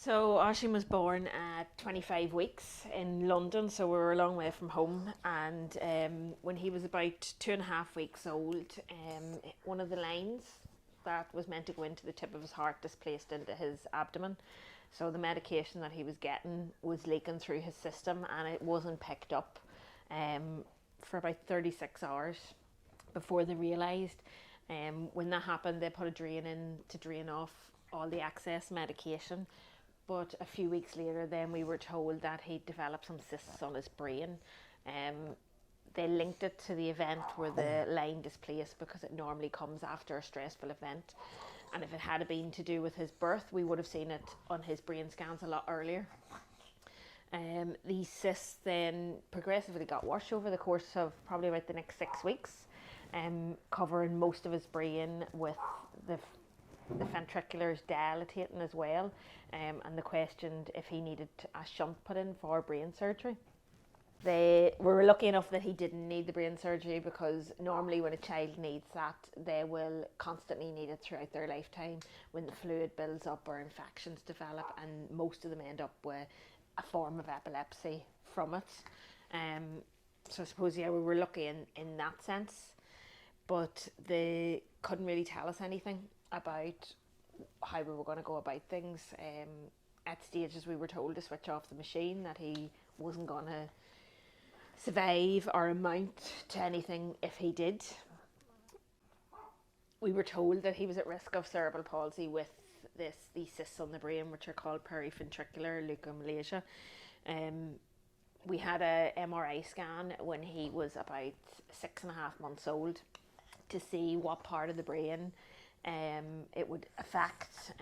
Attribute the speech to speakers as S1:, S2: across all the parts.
S1: So Oisín was born at 25 weeks in London, so we were a long way from home. And when he was about 2.5 weeks old, one of the lines that was meant to go into the tip of his heart displaced into his abdomen. So the medication that he was getting was leaking through his system, and it wasn't picked up for about 36 hours before they realised. When that happened, they put a drain in to drain off all the excess medication. But a few weeks later, then we were told that he'd developed some cysts on his brain. They linked it to the event where the line displaced because it normally comes after a stressful event. And if it had been to do with his birth, we would have seen it on his brain scans a lot earlier. These cysts then progressively got worse over the course of probably about the next 6 weeks, covering most of his brain with the ventriculars dilating as well, and they questioned if he needed a shunt put in for brain surgery. They were lucky enough that he didn't need the brain surgery, because normally when a child needs that, they will constantly need it throughout their lifetime when the fluid builds up or infections develop, and most of them end up with a form of epilepsy from it. So I suppose, yeah, we were lucky in that sense, but they couldn't really tell us anything about how we were going to go about things. At stages we were told to switch off the machine, that he wasn't going to survive or amount to anything if he did. We were told that he was at risk of cerebral palsy with these cysts on the brain, which are called periventricular leukomalacia. We had a MRI scan when he was about 6.5 months old to see what part of the brain it would affect.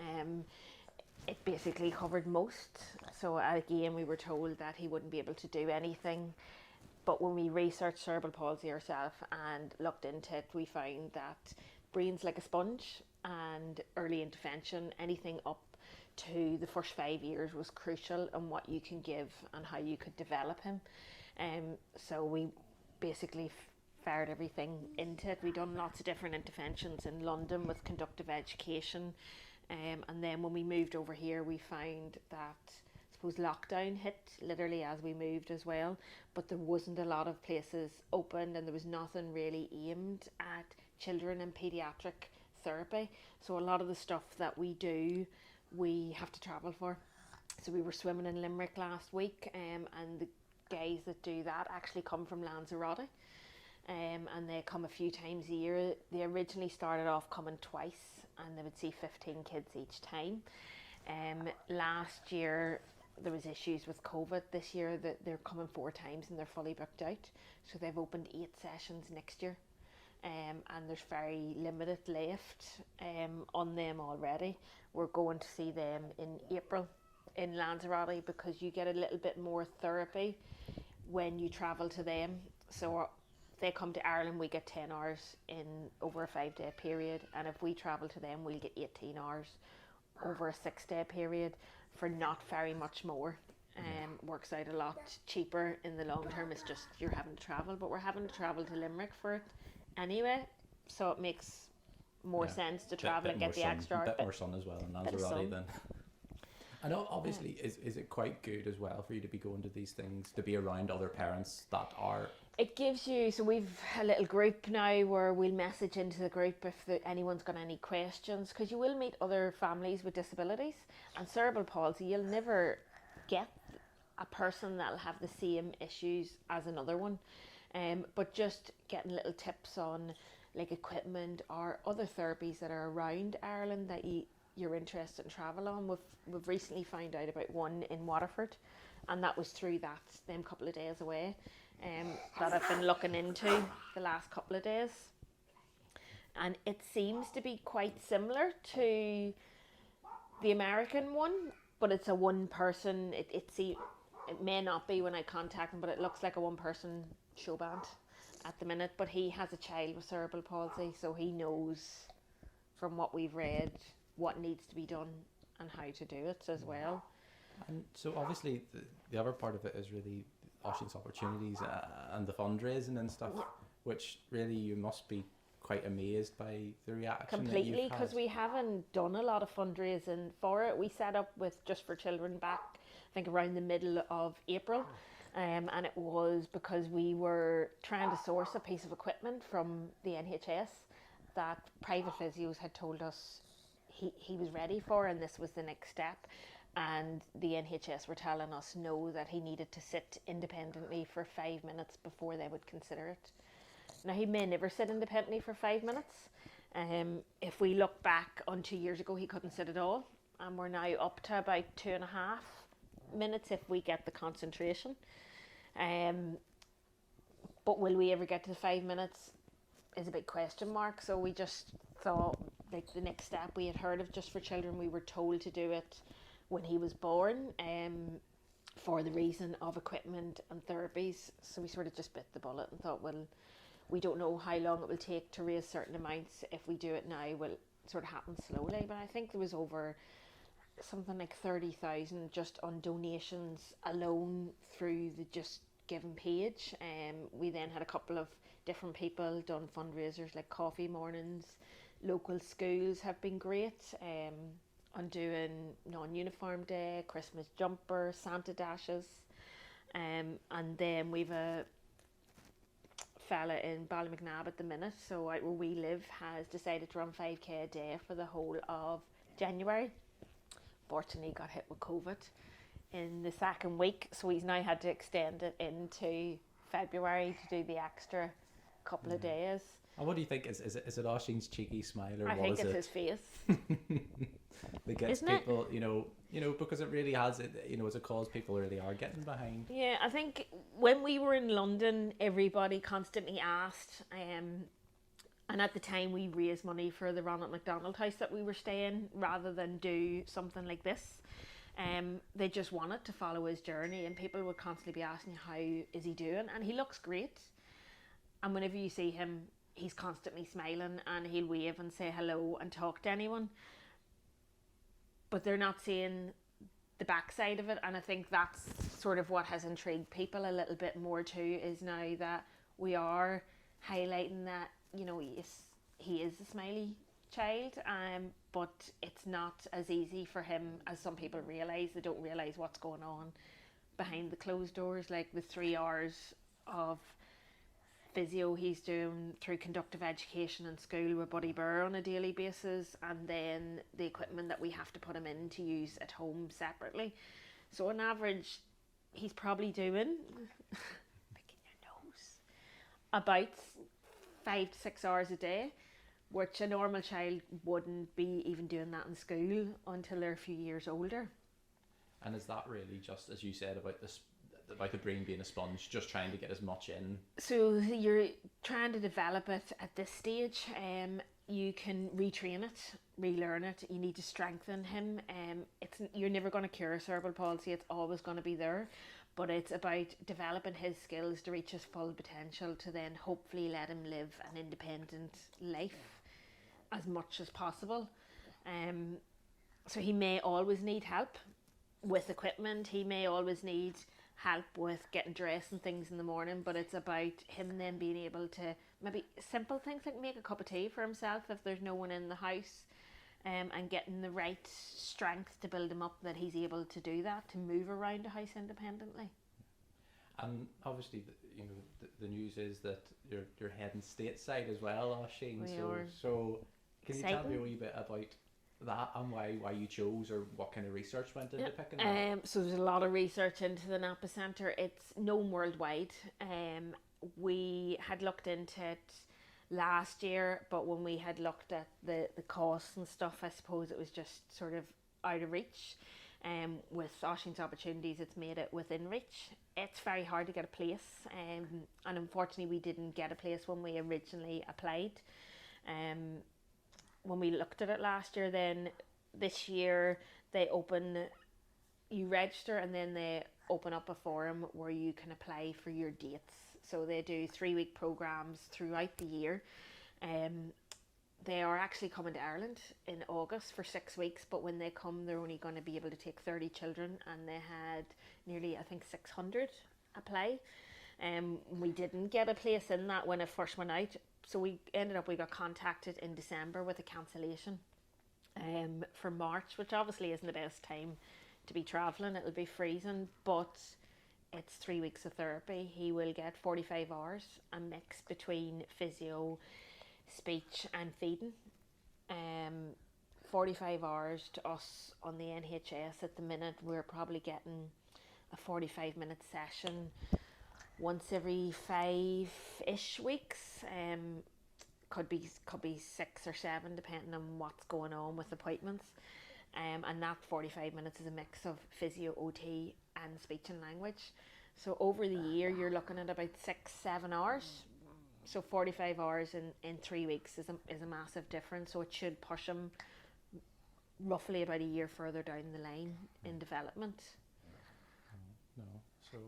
S1: It basically covered most. So again, we were told that he wouldn't be able to do anything. But when we researched cerebral palsy ourselves and looked into it, we found that brain's like a sponge, and early intervention, anything up to the first 5 years, was crucial in what you can give and how you could develop him. So we basically fired everything into it. We done lots of different interventions in London with conductive education, and then when we moved over here, we found that, I suppose, lockdown hit literally as we moved as well, but there wasn't a lot of places open, and there was nothing really aimed at children and paediatric therapy. So a lot of the stuff that we do, we have to travel for. So we were swimming in Limerick last week, and the guys that do that actually come from Lanzarote. And they come a few times a year. They originally started off coming twice, and they would see 15 kids each time. Last year there was issues with COVID. This year that they're coming 4 times and they're fully booked out. So they've opened 8 sessions next year, and there's very limited left on them already. We're going to see them in April in Lanzarote, because you get a little bit more therapy when you travel to them. So they come to Ireland, we get 10 hours in over a 5-day period, and if we travel to them, we'll get 18 hours over a 6-day period for not very much more. Works out a lot cheaper in the long term. It's just you're having to travel, but we're having to travel to Limerick for it anyway, so it makes more sense to travel and get the extra hour.
S2: A bit more sun as well in Lanzarote then. I know, obviously, is it quite good as well for you to be going to these things, to be around other parents that are...
S1: It gives you, so we've a little group now where we'll message into the group if anyone's got any questions, because you will meet other families with disabilities. And cerebral palsy, you'll never get a person that'll have the same issues as another one. But just getting little tips on like equipment or other therapies that are around Ireland that you're interested in travel on. We've recently found out about one in Waterford, and that was through them couple of days away, that I've been looking into the last couple of days. And it seems to be quite similar to the American one, but it's a one person, it may not be when I contact him, but it looks like a one person show band at the minute. But he has a child with cerebral palsy, so he knows from what we've read what needs to be done and how to do it as well.
S2: And so obviously the other part of it is really Oisín's opportunities and the fundraising and stuff, which really you must be quite amazed by the reaction.
S1: Completely, because we haven't done a lot of fundraising for it. We set up with Just for Children back, I think, around the middle of April. And it was because we were trying to source a piece of equipment from the NHS that private physios had told us he was ready for, and this was the next step. And the NHS were telling us no, that he needed to sit independently for 5 minutes before they would consider it. Now, he may never sit independently for 5 minutes. If we look back on 2 years ago, he couldn't sit at all. And we're now up to about 2.5 minutes if we get the concentration. But will we ever get to the 5 minutes is a big question mark. So we just thought, like, the next step, we had heard of Just for Children. We were told to do it when he was born, for the reason of equipment and therapies. So we sort of just bit the bullet and thought, well, we don't know how long it will take to raise certain amounts. If we do it now, will sort of happen slowly. But I think there was over something like 30,000 just on donations alone through the Just Giving page. We then had a couple of different people done fundraisers like coffee mornings. Local schools have been great on doing non-uniform day, Christmas jumper, Santa dashes. And then we've a fella in Ballymcnab at the minute, so out where we live, has decided to run 5k a day for the whole of January. Fortunately got hit with COVID in the second week, so he's now had to extend it into February to do the extra couple of days. And
S2: what do you think? Is it Oisín's cheeky smile, or
S1: I
S2: what
S1: think
S2: is
S1: it's
S2: it?
S1: his face.
S2: That gets
S1: Isn't
S2: people, you know, because it really has, it's a cause people really are getting behind.
S1: Yeah, I think when we were in London, everybody constantly asked, and at the time we raised money for the Ronald McDonald House that we were staying, rather than do something like this. They just wanted to follow his journey, and people would constantly be asking, how is he doing? And he looks great. And whenever you see him, he's constantly smiling, and he'll wave and say hello and talk to anyone. But they're not seeing the backside of it, and I think that's sort of what has intrigued people a little bit more too, is now that we are highlighting that, he is a smiley child, but it's not as easy for him as some people realise. They don't realise what's going on behind the closed doors, like the 3 hours of physio he's doing through conductive education in school with Buddy Burr on a daily basis, and then the equipment that we have to put him in to use at home separately. So on average, he's probably doing picking your nose about 5 to 6 hours a day, which a normal child wouldn't be even doing that in school until they're a few years older.
S2: And is that really just, as you said, about the brain being a sponge, just trying to get as much in? So
S1: you're trying to develop it at this stage. You can retrain it, relearn it. You need to strengthen him. You're never going to cure cerebral palsy. It's always going to be there. But it's about developing his skills to reach his full potential, to then hopefully let him live an independent life as much as possible. So he may always need help with equipment. He may always need help with getting dressed and things in the morning, but it's about him then being able to maybe simple things like make a cup of tea for himself if there's no one in the house, and getting the right strength to build him up that he's able to do that, to move around the house independently.
S2: And obviously, the news is that you're heading stateside as well, Oisín. So can you tell me a wee bit about that and why you chose, or what kind of research went into picking that?
S1: So there's a lot of research into the NAPA Centre. It's known worldwide. We had looked into it last year, but when we had looked at the costs and stuff, I suppose it was just sort of out of reach. With Oisín's opportunities, it's made it within reach. It's very hard to get a place, and unfortunately we didn't get a place when we originally applied. When we looked at it last year, then this year you register, and then they open up a forum where you can apply for your dates. So they do 3-week programs throughout the year. They are actually coming to Ireland in August for 6 weeks, but when they come, they're only going to be able to take 30 children, and they had nearly, I think, 600 apply. We didn't get a place in that when it first went out, so we got contacted in December with a cancellation for March, which obviously isn't the best time to be travelling. It'll be freezing, but it's 3 weeks of therapy. He will get 45 hours, a mix between physio, speech and feeding. 45 hours to us on the NHS at the minute, we're probably getting a 45-minute session once every 5-ish weeks. Could be 6 or 7 depending on what's going on with appointments. And that 45 minutes is a mix of physio, OT and speech and language. So over the year you're looking at about 6-7 hours. So 45 hours in 3 weeks is a massive difference. So it should push him roughly about a year further down the line in development.
S2: No. So